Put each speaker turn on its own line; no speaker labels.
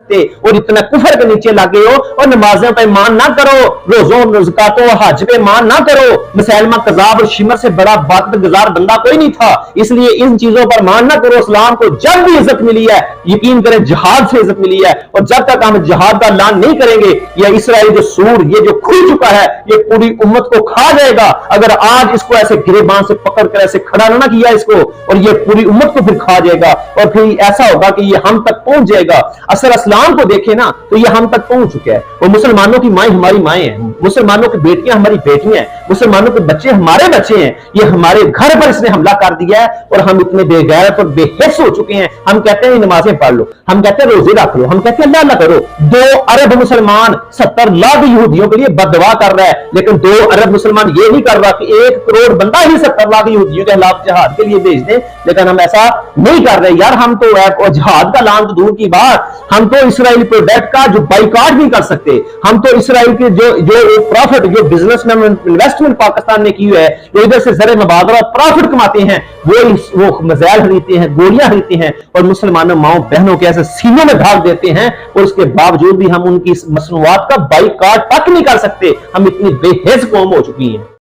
और इतना कुफर के नीचे लगे हो और नमाजों पे ईमान ना करो, रोजों ज़कातों हज पे ईमान ना करो। मुसैलमा कज़ाब और शिमर से बड़ा बातगुजार बंदा कोई नहीं था, इसलिए इन चीजों पर ईमान ना करो। इस्लाम को जब भी इज्जत मिली है, यकीन करें जिहाद से इज्जत मिली है, और जब तक हम जिहाद का ऐलान नहीं करेंगे, यह इसराइल जो सूर ये जो खुल चुका है, ये पूरी उम्मत को खा जाएगा। अगर आज इसको ऐसे गिरेबान से पकड़ कर ऐसे खड़ा ना किया इसको, और ये पूरी उम्मत को फिर खा जाएगा, और फिर ऐसा होगा कि ये हम तक पहुंच जाएगा। असल इस्लाम को देखे ना तो ये हम तक पहुंच चुका है, और मुसलमानों की माएं हमारी माएं हैं, मुसलमानों की बेटियां हमारी बेटियां हैं, मुसलमानों के बच्चे हमारे बच्चे हैं। ये हमारे घर पर इसने हमला कर दिया है, और हम इतने बेगैरत और बेहिस हो चुके हैं। हम कहते हैं नमाजें पढ़ लो, हम कहते हैं रोजे रख लो, हम कहते हैं अल्लाह अल्लाह करो। 2 अरब मुसलमान 70 लाख यहूदियों के लिए बददुआ कर रहा है, लेकिन 2 अरब मुसलमान ये नहीं कर रहा कि 1 करोड़ बंदा ही 70 लाख यहूदियों के खिलाफ जिहाद के लिए भेज दें। लेकिन हम ऐसा नहीं कर रहे यार। हम तो जिहाद का ऐलान तो दूर की बात, हम तो इसराइल प्रोडक्ट का जो बाइकआउट नहीं कर सकते। हम तो इसराइल के जो प्रॉफिट, जो बिजनेस में इन्वेस्टमेंट पाकिस्तान ने की है, जो इधर से ज़र मुबादला प्रॉफिट कमाते हैं, वो मज़ाइल खरीदते हैं, गोलियां खरीदते हैं, और मुसलमानों माओ बहनों के ऐसे सीनों में ढाल देते हैं, और उसके बावजूद भी हम उनकी मसनूआत का बाइकआउट तक नहीं कर सकते। हम इतनी बेहिस कौम हो चुकी हैं।